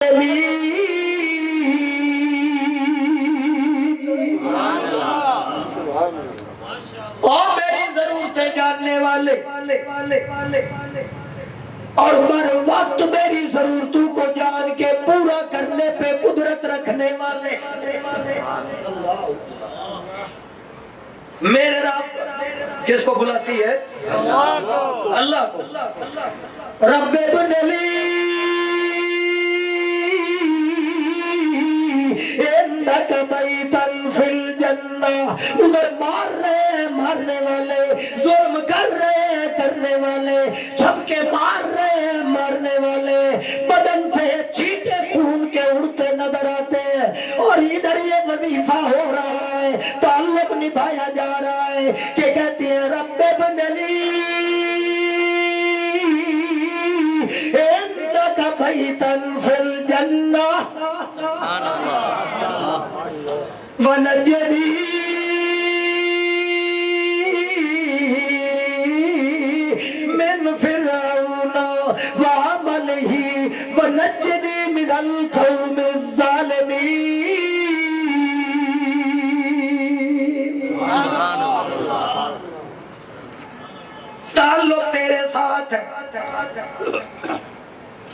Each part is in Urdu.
میری ضرورتیں جاننے والے اور بر وقت میری ضرورتوں کو جان کے پورا کرنے پہ قدرت رکھنے والے میرے رب کس کو بلاتی ہے؟ اللہ کو۔ رب ابن لی اندک بیتن فی الجنہ، ادھر مار رہے ہیں مارنے والے، ظلم کر رہے ہیں کرنے والے، چھپکے مار رہے ہیں مارنے والے، بدن سے چیٹے خون کے اڑتے نظر آتے ہیں، اور ادھر یہ وظیفہ ہو رہا ہے، تعلق نبھایا جا رہا ہے کہ کہتی ہے رب ابن لی اندک بیتن فی الجنہ ونجنی من فرعون وعملہ ونجنی من القوم الظالمین۔ تعلق تیرے ساتھ ہے،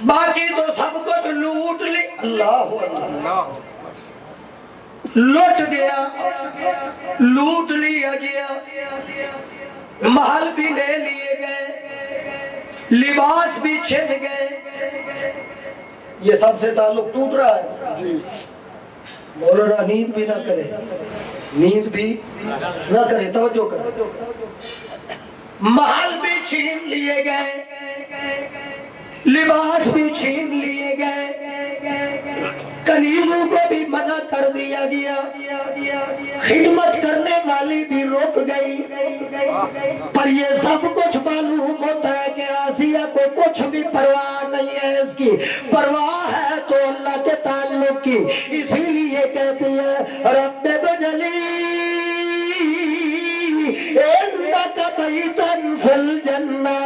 باقی تو سب کچھ لوٹ لی، اللہ لوٹ گیا، لوٹ لیا گیا، محل بھی لے لیے گئے، لباس بھی چھن گئے، یہ سب سے تعلق ٹوٹ رہا ہے جی۔ مولانا نیند بھی نہ کرے، نیند بھی نہ کرے، توجہ کرے، محل بھی چھین لیے گئے، لباس بھی چھین لیے گئے، کنیزوں کو بھی منع کر دیا گیا، خدمت کرنے والی بھی رک گئی، پر یہ سب کچھ معلوم ہوتا ہے کہ آسیہ کو کچھ بھی پرواہ نہیں ہے، اس کی پرواہ ہے تو اللہ کے تعلق کی، اسی لیے کہتی ہے رب ابن لی اندک بیتن فی الجنہ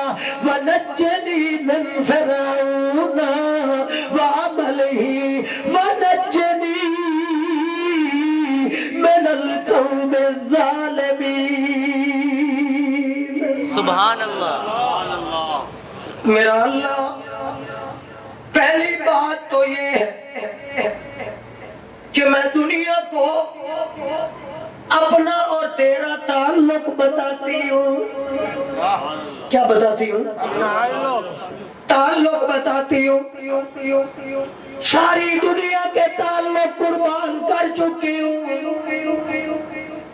ونجنی من فرعون وعملہ ونجنی من القوم الظالمین۔ سبحان اللہ۔ میرا اللہ، پہلی بات تو یہ ہے کہ میں دنیا کو اپنا اور تیرا تعلق بتاتی ہوں۔ کیا بتاتی ہوں؟ تعلق بتاتی ہوں۔ ساری دنیا کے تعلق قربان کر چکی ہوں،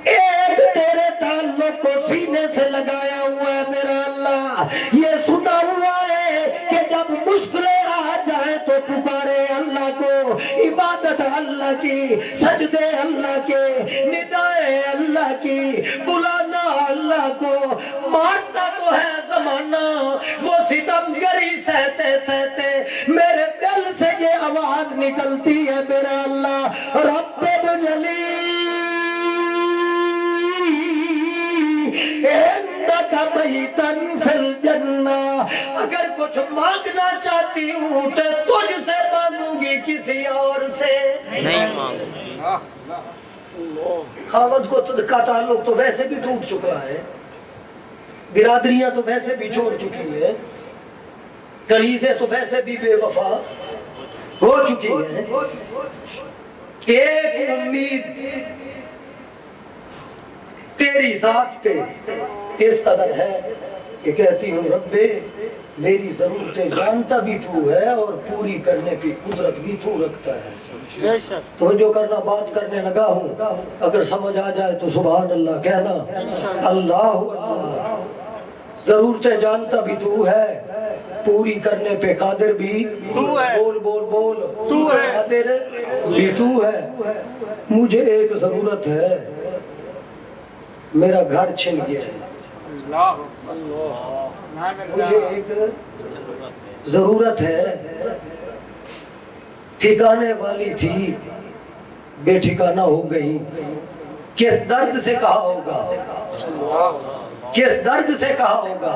ایک تیرے تعلق کو سینے سے لگایا ہوا ہے میرا اللہ۔ یہ سنا ہوا ہے کہ جب مشکلیں آ جائیں تو پکارے اللہ کو، عبادت اللہ کی، سجدے اللہ کے، ندائے اللہ کی، بلانا اللہ کو۔ مارتا تو ہے زمانہ، وہ ستم گری سہتے سہتے میرے دل سے یہ آواز نکلتی ہے میرا اللہ رب ابن لی اندک بیتن فی الجنہ۔ اگر کچھ مانگنا چاہتی ہوں تو تجھ سے مانگوں گی، کسی اور سے نہیں مانگوں۔ خاوند کو کا تعلق تو ویسے بھی ٹوٹ چکا ہے، برادریاں تو ویسے بھی چھوڑ چکی ہے، کنیزیں تو ویسے بھی بے وفا ہو چکی ہیں، ایک امید تیری ذات پہ اس قدر ہے کہ کہتی ہوں رب میری ضرورتیں جانتا بھی تو ہے اور پوری کرنے کی قدرت بھی تو رکھتا ہے۔ توجہ کرنا، بات کرنے لگا ہوں، اگر سمجھ آ جائے تو سبحان اللہ کہنا، اللہ اللہ۔ ضرورتیں جانتا بھی تو ہے، پوری کرنے پہ قادر بھی تو ہے، بول بول بول تو ہے، قادر بھی تو ہے۔ مجھے ایک ضرورت ہے، میرا گھر چھن گیا ہے، مجھے ایک ضرورت ہے، ٹھکانے والی تھی بے ٹھکانہ ہو گئی، کس درد سے کہا ہوگا، کس درد سے کہا ہوگا۔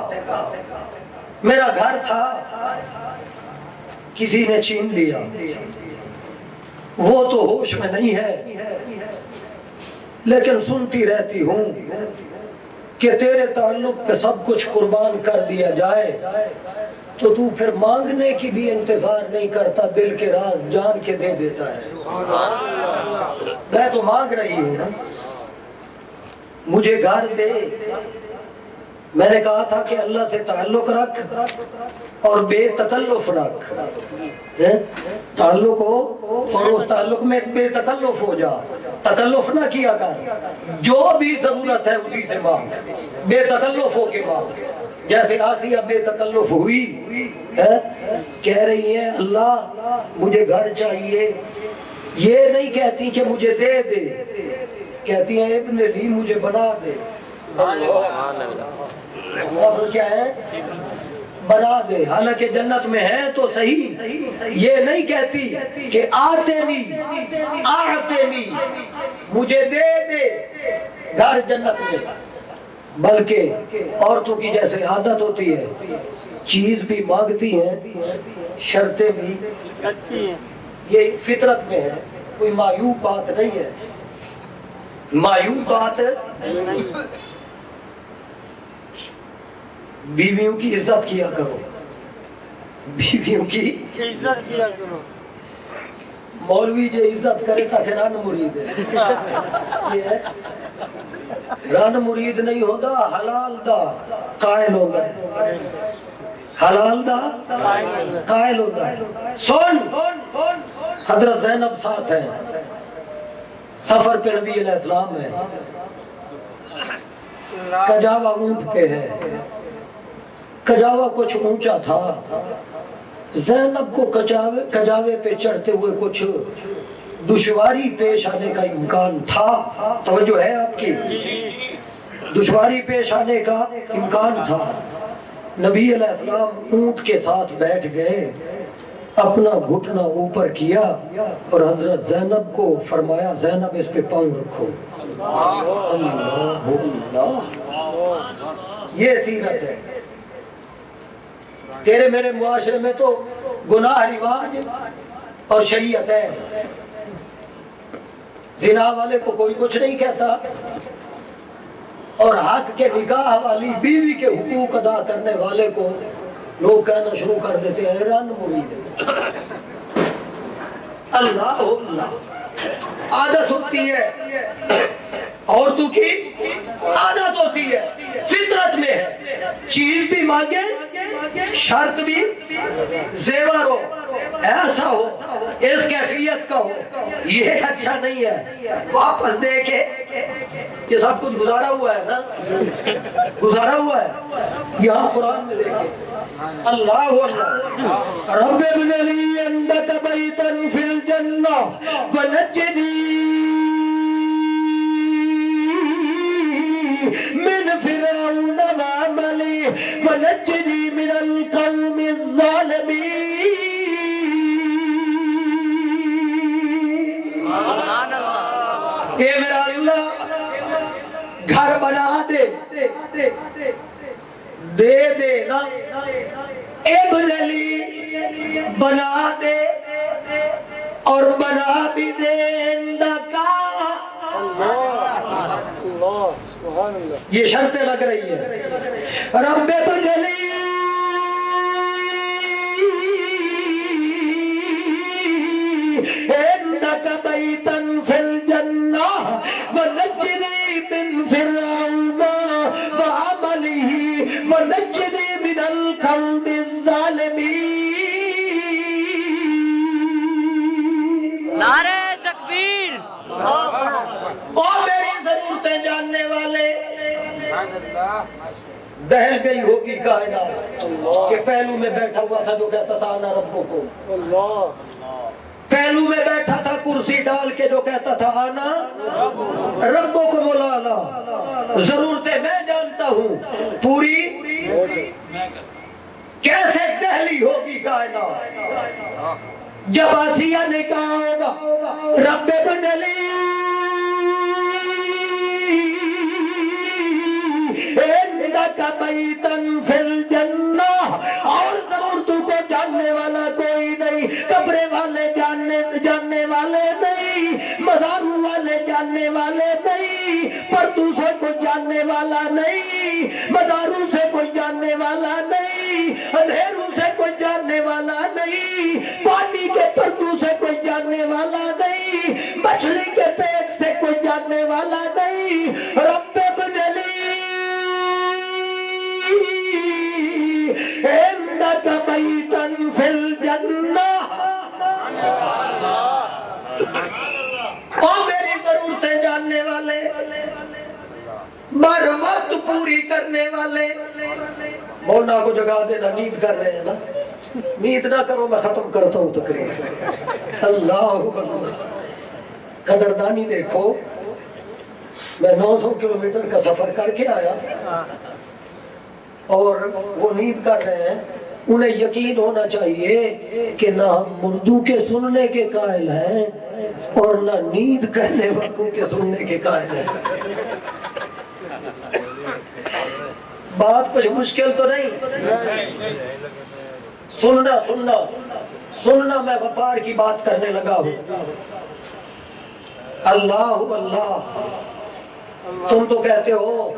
میرا گھر تھا کسی نے چھین لیا، وہ تو ہوش میں نہیں ہے، لیکن سنتی رہتی ہوں کہ تیرے تعلق پہ سب کچھ قربان کر دیا جائے تو تو پھر مانگنے کی بھی انتظار نہیں کرتا، دل کے راز جان کے دے دیتا ہے۔ میں تو مانگ رہی ہوں نا، مجھے گھر دے۔ میں نے کہا تھا کہ اللہ سے تعلق رکھ اور بے تکلف رکھ، تعلق ہو اور اس تعلق میں بے تکلف ہو جا، تکلف نہ کیا کر، جو بھی ضرورت ہے اسی سے مانگ، بے تکلف ہو کے مانگ۔ جیسے آسیہ بے تکلف ہوئی، کہہ رہی ہے اللہ مجھے گھر چاہیے، یہ نہیں کہتی کہ مجھے دے دے، کہتی ہیں ابن لی مجھے بنا دے۔ اللہ کیا ہے؟ بنا دے۔ حالانکہ جنت میں ہے تو صحیح، یہ نہیں کہتی کہ آتے نہیں مجھے دے دے گھر جنت میں، بلکہ عورتوں کی جیسے عادت ہوتی ہے، چیز بھی مانگتی ہیں، شرطیں بھی، یہ فطرت میں ہے، کوئی معیوب بات نہیں ہے، معیوب بات۔ بیویوں کی عزت کیا کرو، بیویوں کی عزت کیا کرو۔ مولوی جو عزت کرے تاکہ رن مرید ہے، یہ ہے رن مرید نہیں ہوتا، حلال دا قائل ہوتا ہے، حلال دا قائل ہوتا ہے۔ سن، حضرت زینب ساتھ ہے، سفر پہ نبی علیہ السلام ہے، کجاوا اونٹ پہ ہے، کجاوا کچھ اونچا تھا، زینب کو کجاوے پہ چڑھتے ہوئے کچھ دشواری پیش آنے کا امکان تھا، توجہ ہے آپ کی، دشواری پیش آنے کا امکان تھا۔ نبی علیہ السلام اونٹ کے ساتھ بیٹھ گئے، اپنا گھٹنا اوپر کیا اور حضرت زینب کو فرمایا زینب اس پہ پاؤں رکھو۔ اللہ، یہ سیرت ہے۔ تیرے میرے معاشرے میں تو گناہ رواج اور شریعت ہے، زنا والے کو کوئی کچھ نہیں کہتا، اور حق کے نکاح والی بیوی کے حقوق ادا کرنے والے کو لوگ کہنا شروع کر دیتے ہیں رن مرید۔ اللہ اللہ، عادت ہوتی ہے، عورتوں کی عادت ہوتی ہے، فطرت میں ہے، چیز بھی مانگے، شرط بھی، زیور ہو، ایسا ہو، اس کیفیت کا ہو، یہ اچھا نہیں ہے، واپس دے کے یہ سب کچھ گزارا ہوا ہے نا، گزارا ہوا ہے، یہاں قرآن میں دیکھیں اللہ اللہ، رب ابن لی عندک بیتا فی الجنہ ونجنی من فرعون وعملی ونجنی من القوم الظالمین۔ سبحان اللہ۔ اے میرا اللہ گھر بنا دے، دے دے نا، ابن علی بنا دے اور بنا بھی دے اندکا۔ اللہ سبحان اللہ، یہ شرطیں لگ رہی ہے، رب ابن علی عندك بيتا في الجنة ونجني من فرعون وعمله ونجني من القوم الظالمين۔ نعرہ تکبیر۔ اور میری ضرورتیں جاننے والے، دہل گئی ہوگی کائنات کہ پہلو میں بیٹھا ہوا تھا جو کہتا تھا انا ربکم، اللہ پہلو میں بیٹھا تھا کرسی ڈال کے جو کہتا تھا آنا ربکم الاعلی۔ ضرورتیں میں جانتا ہوں، پوری کیسے دہلی ہوگی کائنات جب آسیہ نے کہا ہوگا رب ابن علی عندک بیتا فی الجنہ، اور ضرورتوں کو جاننے والا کوئی نہیں، قبرے والے جاننے جاننے والے نہیں، مزاروں والے جاننے والے نہیں، پردو سے کوئی جاننے والا نہیں، مزاروں سے کوئی جاننے والا نہیں، اندھیروں سے کوئی جاننے والا نہیں، پانی کے پردو سے کوئی جاننے والا نہیں، مچھلی کے پیٹ سے کوئی جاننے والا نہیں۔ رب ابن لی عندک بیتا فی الجنہ، اور میری ضرورتیں جاننے والے، بر وقت پوری کرنے والے۔ مولانا کو جگا دینا، نیند کر رہے ہیں نا، نیند نہ کرو، میں ختم کرتا ہوں تقریر۔ اللہ اللہ، قدردانی دیکھو، میں 900 کلومیٹر کا سفر کر کے آیا اور وہ نیند کر رہے ہیں۔ انہیں یقین ہونا چاہیے کہ نہ ہم مردو کے سننے کے قائل ہیں اور نہ نیند کرنے والوں کے سننے کے قائل ہیں۔ بات کچھ مشکل تو نہیں، سننا میں وپار کی بات کرنے لگا ہوں۔ اللہ اللہ، تم تو کہتے ہو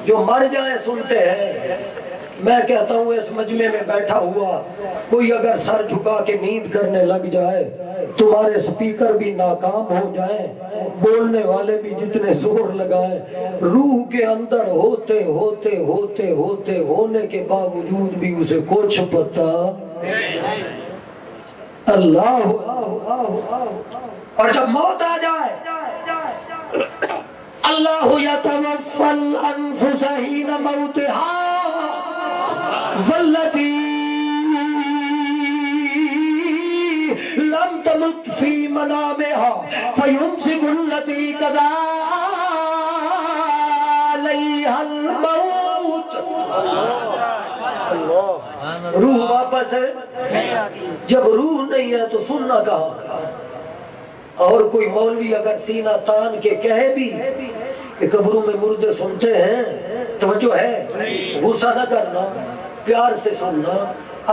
جو مر جائیں سنتے ہیں، میں کہتا ہوں اس مجمع میں بیٹھا ہوا کوئی اگر سر جھکا کے نیند کرنے لگ جائے، تمہارے سپیکر بھی ناکام ہو جائیں، بولنے والے بھی جتنے زور لگائیں، روح کے اندر ہونے کے باوجود بھی اسے کچھ پتا اللہ۔ اور جب موت آ جائے، اللہ یتوفی الانفس حین موتہا واللتی لم تمت فی منامہا فیمسک التی قضی علیہا الموت۔ روح واپس ہے، جب روح نہیں ہے تو سننا کہاں کا؟ اور کوئی مولوی اگر سینہ تان کے کہے بھی کہ قبروں میں مردے سنتے ہیں، توجہ ہے، غصہ نہ کرنا، پیار سے سننا۔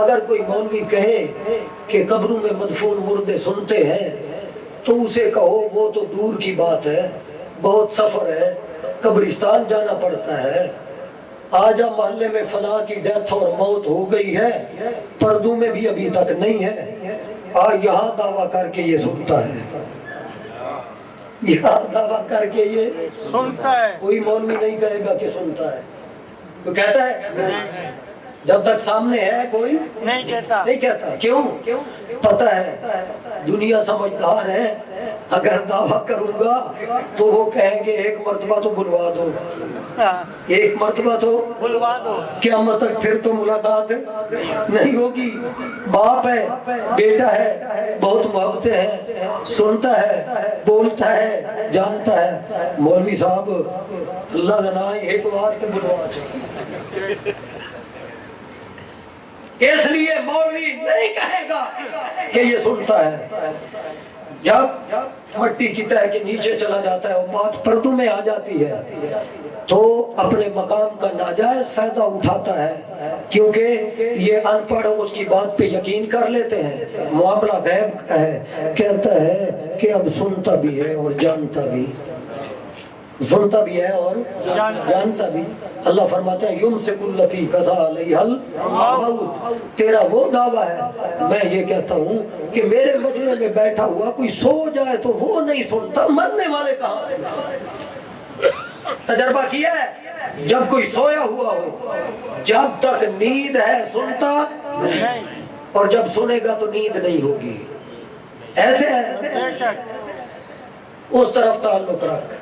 اگر کوئی مولوی کہے کہ قبروں میں مدفون مردے سنتے ہیں تو اسے کہو وہ تو دور کی بات ہے، بہت سفر ہے، قبرستان جانا پڑتا ہے۔ آج محلے میں فلاں کی ڈیتھ اور موت ہو گئی ہے، پردوں میں بھی ابھی تک نہیں ہے، یہاں دعویٰ کر کے یہ سنتا ہے، یہاں دعویٰ کر کے یہ سنتا ہے۔ کوئی مولوی نہیں کہے گا کہ سنتا ہے، تو کہتا ہے جب تک سامنے ہے کوئی نہیں کہتا، نہیں کہتا۔ کیوں؟ پتہ ہے دنیا سمجھدار ہے، اگر دعویٰ کروں گا تو وہ کہیں گے ایک مرتبہ تو بلوا دو، ایک مرتبہ تو بلوا دو، قیامت تک پھر تو ملاقات نہیں ہوگی۔ باپ ہے، بیٹا ہے، بہت محبتیں ہیں، سنتا ہے، بولتا ہے، جانتا ہے۔ مولوی صاحب اللہ جنا ایک بار تو بلوا دو۔ اس لیے مولوی نہیں کہے گا کہ یہ سنتا ہے۔ جب مٹی کی تہ کے نیچے چلا جاتا ہے اور بات پردوں میں آ جاتی ہے تو اپنے مقام کا ناجائز فائدہ اٹھاتا ہے، کیونکہ یہ ان پڑھ اس کی بات پہ یقین کر لیتے ہیں، معاملہ غیب کا ہے، کہتا ہے کہ اب سنتا بھی ہے اور جانتا بھی، سنتا بھی ہے اور جانتا بھی۔ اللہ فرماتے ہیں یمسک التی قضی علیہا الموت، تیرا وہ دعویٰ ہے، میں یہ کہتا ہوں کہ میرے مجلس میں بیٹھا ہوا کوئی سو جائے تو وہ نہیں سنتا، مرنے والے کہاں سے؟ تجربہ کیا ہے، جب کوئی سویا ہوا ہو، جب تک نیند ہے سنتا نہیں، اور جب سنے گا تو نیند نہیں ہوگی، ایسے ہے۔ اس طرف تعلق رکھ،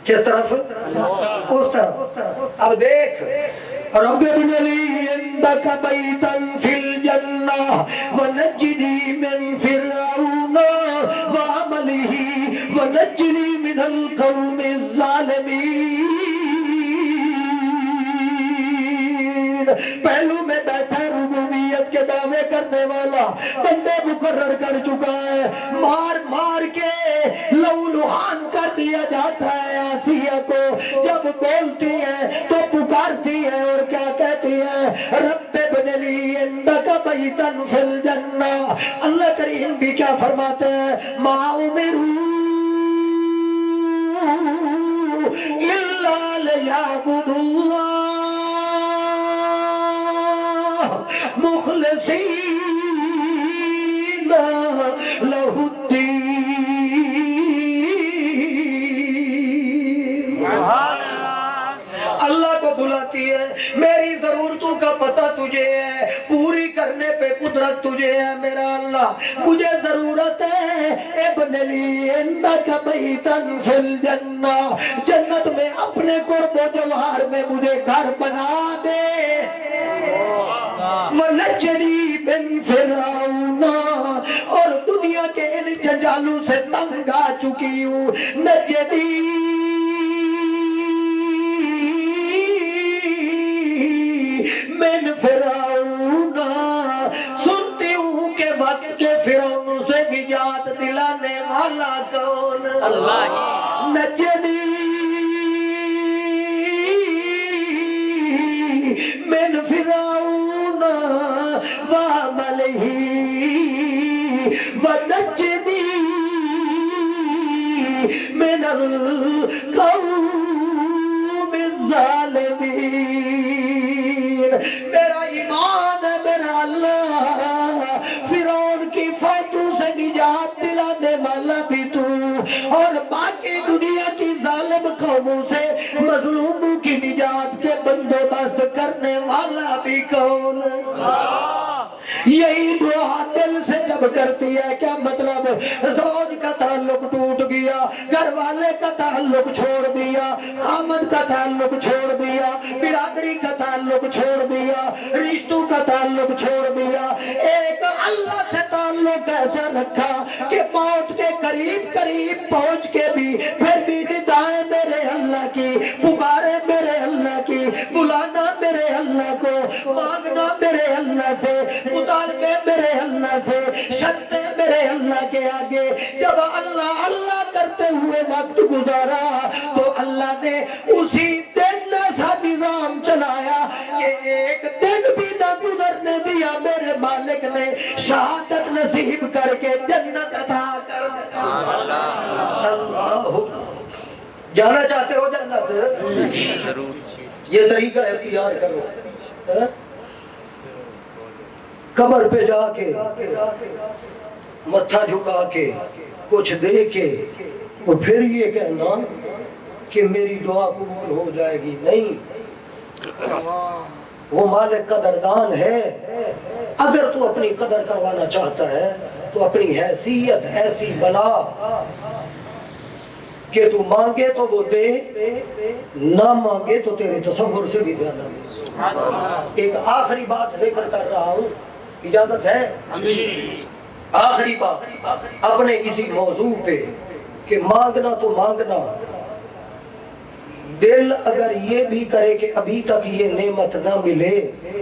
کس طرف؟ اس طرف۔ اب دیکھ، رب ابن لی عندک بیتا فی الجنہ ونجنی من فرعون وعملہ ونجنی من القوم الظالمین۔ پہلو میں بیٹھا ربوبیت کے دعوے کرنے والا بندے مقرر کر چکا ہے، مار مار کے لہو لہان کر دیا جاتا ہے آسیہ کو، جب بولتی ہے تو پکارتی ہے اور کیا کہتی ہے؟ رب ابن لی عندک بیتا فی الجنہ۔ اللہ کریم بھی کیا فرماتے ہیں ما امروا الا لیعبدوا اللہ مخلصین لہ الدین۔ اللہ کو بلاتی ہے، میری ضرورتوں کا پتہ تجھے ہے، پوری کرنے پہ قدرت تجھے ہے میرا اللہ۔ مجھے ضرورت ہے ابن لی عندک بیتا فی الجنہ، جنت میں اپنے قرب و جوہر میں مجھے گھر بنا دے۔ وَنَجَّنِي مِن فِرْعَوْنَ، اور دنیا کے ان جنجالوں سے تنگ آ چکی ہوں، نجنی من فرعون، سنتی ہوں کہ وقت کے فرعونوں سے نجات دلانے والا کون؟ اللہ ہی۔ نجنی من فرعون وعمله ونجنی من القوم الظالمین۔ میرا ایمان ہے میرا اللہ، فرعون کی فوجوں سے نجات دلانے والا بھی تو، اور باقی دنیا کی ظالم قوموں سے مظلوموں کی نجات کے بندوبست کرنے والا بھی کون؟ یہی دعا دل سے جب کرتی ہے، کیا مطلب؟ زوج کا تعلق ٹوٹ گیا، گھر والے کا تعلق چھوڑ دیا، خامد کا تعلق چھوڑ دیا، برادری کا تعلق چھوڑ دیا، رشتوں کا تعلق چھوڑ دیا، ایک اللہ سے تعلق ایسا رکھا کہ موت کے قریب قریب پہنچ کے بھی پھر بھی ندائیں میرے اللہ کی، پکارے میرے اللہ کی، بلانا میرے اللہ کو، مانگنا میرے اللہ سے، مطالبے میرے اللہ سے، شرطیں میرے اللہ کے آگے۔ جب اللہ اللہ کرتے ہوئے وقت گزارا تو اللہ نے اسی دن ایسا نظام چلایا کہ ایک دن بھی نہ گزرنے دیا، میرے مالک نے شہادت نصیب کر کے جنت عطا کر دی۔ اللہ، جانا چاہتے ہو جنت؟ یہ طریقہ اختیار کرو، قبر پہ جا کے متھا جھکا کے کچھ دے کے اور پھر یہ کہنا کہ میری دعا قبول ہو جائے گی، نہیں۔ وہ مالک قدردان ہے۔ اگر تو اپنی قدر کروانا چاہتا ہے تو اپنی حیثیت ایسی بنا کہ تو مانگے تو وہ دے، نہ مانگے تو تیرے تصور سے بھی زیادہ دے۔ ایک آخری بات ذکر کر رہا ہوں، اجازت ہے؟ آخری بات اپنے اسی موضوع پہ کہ مانگنا تو مانگنا، دل اگر یہ بھی کرے کہ ابھی تک یہ نعمت نہ ملے،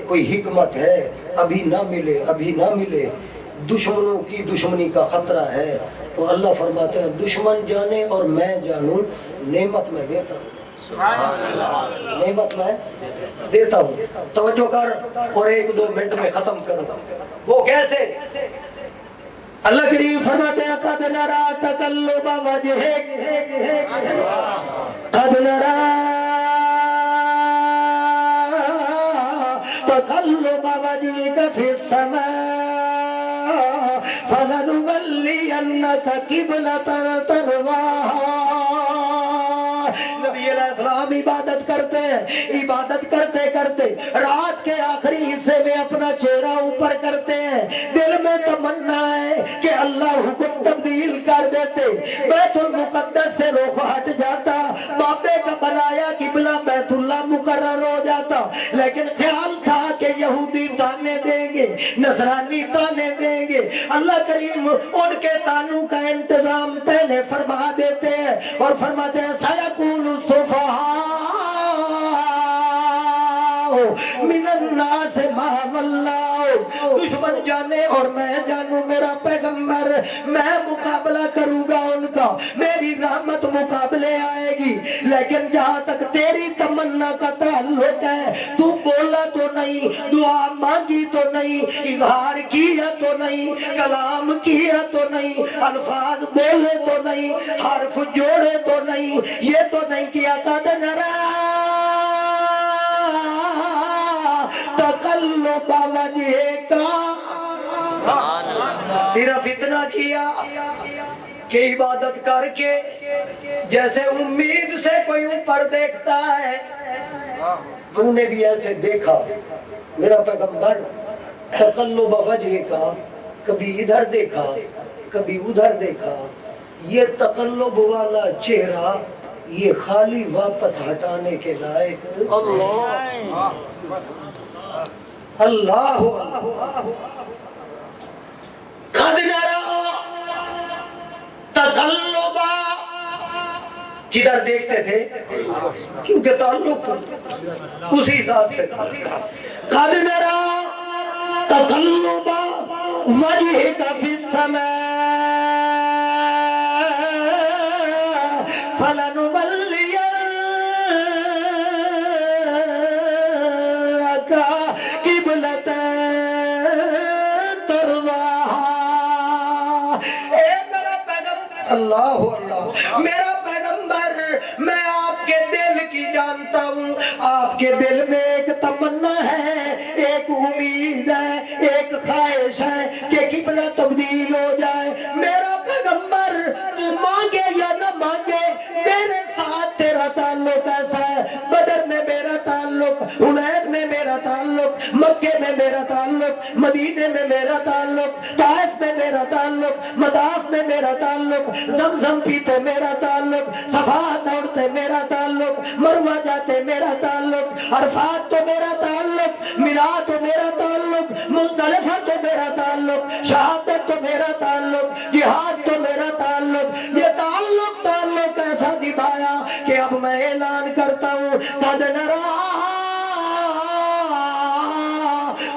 کوئی حکمت ہے، ابھی نہ ملے، ابھی نہ ملے، دشمنوں کی دشمنی کا خطرہ ہے، تو اللہ فرماتے ہیں دشمن جانے اور میں جانوں، نعمت میں دیتا ہوں، نعمت میں دیتا ہوں۔ توجہ کر اور ایک دو منٹ میں ختم کروں۔ وہ کیسے؟ اللہ کریم فرماتے ہیں قد نرى تقلب وجهك، قد نرى تقلب وجهك في السماء فلنولينك قبلة ترضاها۔ نبی علیہ السلام عبادت کرتے ہیں، عبادت کرتے کرتے رات کے آخری حصے میں اپنا چہرہ اوپر کرتے ہیں، دل میں تمنا ہے کہ اللہ حکم تبدیل کر دیتے، بیت المقدس سے رخ ہٹ جاتا، بابے کا بنایا قبلہ بیت اللہ مقرر ہو جاتا، لیکن خیال تھا کہ یہودی تانے دیں گے، نصرانی تانے دیں گے۔ اللہ کریم ان کے تانوں کا انتظام پہلے فرما دیتے ہیں اور فرماتے ہیں سَيَقُولُ السُّفَهَاءُ مِنَ النَّاسِ مَا وَلَّاهُمْ۔ دشمن جانے اور میں جانوں میرا پیغمبر، میں مقابلہ کروں گا ان کا، میری رحمت مقابلے آئے گی، لیکن جہاں تک تیری تمنا تمنا کا تعلق ہے. تو بولا تو نہیں, دعا مانگی تو نہیں, اظہار کیا تو نہیں, کلام کیا تو نہیں, الفاظ بولے تو نہیں, حرف جوڑے تو نہیں, یہ تو نہیں کیا. قد نرا تقلب وجهك, صرف اتنا کیا کہ عبادت کر کے جیسے امید سے کوئی اوپر دیکھتا ہے, تو نے بھی ایسے دیکھا میرا پیغمبر. تقلب وجہ کا, کبھی ادھر دیکھا کبھی ادھر دیکھا. یہ تقلب والا چہرہ یہ خالی واپس ہٹانے کے لائق. اللہ قد نرا تقلبا, کدھر دیکھتے تھے کیونکہ تعلق اسی ذات سے تھا. قد نرا تقلبا وجهك في السماء اللہ اللہ میرا پیغمبر, میں آپ کے دل کی جانتا ہوں. آپ کے دل میں ایک تمنا ہے, ایک امید ہے, ایک خواہش ہے کہ قبلہ تبدیل ہو جائے. میرا پیغمبر تو مانگے یا نہ مانگے, میرے ساتھ تیرا تعلق ایسا ہے. بدر میں میرا تعلق, حنین میں میرا تعلق, مکے میں میرا تعلق, مدینے میں میرا تعلق, طائف میں میرا تعلق, مطاف میں میرا تعلق, زمزم پیتے میرا تعلق, صفات دوڑتے میرا تعلق, مروہ جاتے میرا تعلق, عرفات تو میرا تعلق, مینا تو میرا تعلق, مزدلفہ تو میرا تعلق, شہادت تو میرا تعلق, جہاد تو میرا تعلق. یہ تعلق ایسا نبھایا کہ اب میں اعلان کرتا ہوں, قد نرا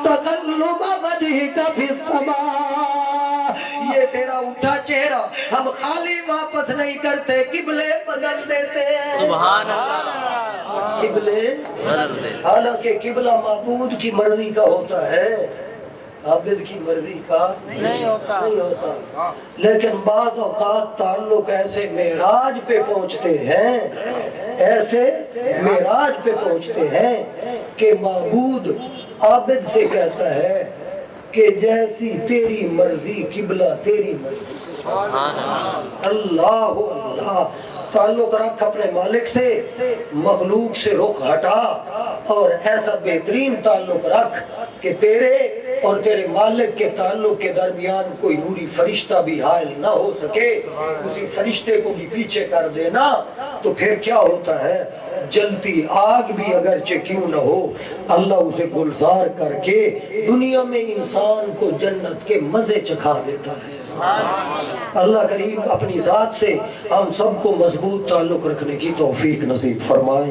تقلب وجهك في السماء. یہ تیرا اٹھا چہرہ ہم خالی واپس نہیں کرتے, قبلے بدل دیتے ہیں. سبحان اللہ. قبلے بدل دیتے. حالانکہ قبلہ معبود کی مرضی کا ہوتا ہے, عابد کی مرضی کا نہیں ہوتا. لیکن بعض اوقات تعلق ایسے معراج پہ پہنچتے ہیں, ایسے معراج پہ پہنچتے ہیں کہ معبود عابد سے کہتا ہے کہ جیسی تیری مرضی قبلہ تیری مرضی. سبحان اللہ. اللہ اللہ. تعلق رکھ اپنے مالک سے, مخلوق سے رخ ہٹا, اور ایسا بہترین تعلق رکھ کہ تیرے اور تیرے مالک کے تعلق کے درمیان کوئی نوری فرشتہ بھی حائل نہ ہو سکے. اسی فرشتے کو بھی پیچھے کر دینا تو پھر کیا ہوتا ہے, جلتی آگ بھی اگرچہ کیوں نہ ہو, اللہ اسے گلزار کر کے دنیا میں انسان کو جنت کے مزے چکھا دیتا ہے. اللہ کریم اپنی ذات سے ہم سب کو مضبوط تعلق رکھنے کی توفیق نصیب فرمائے.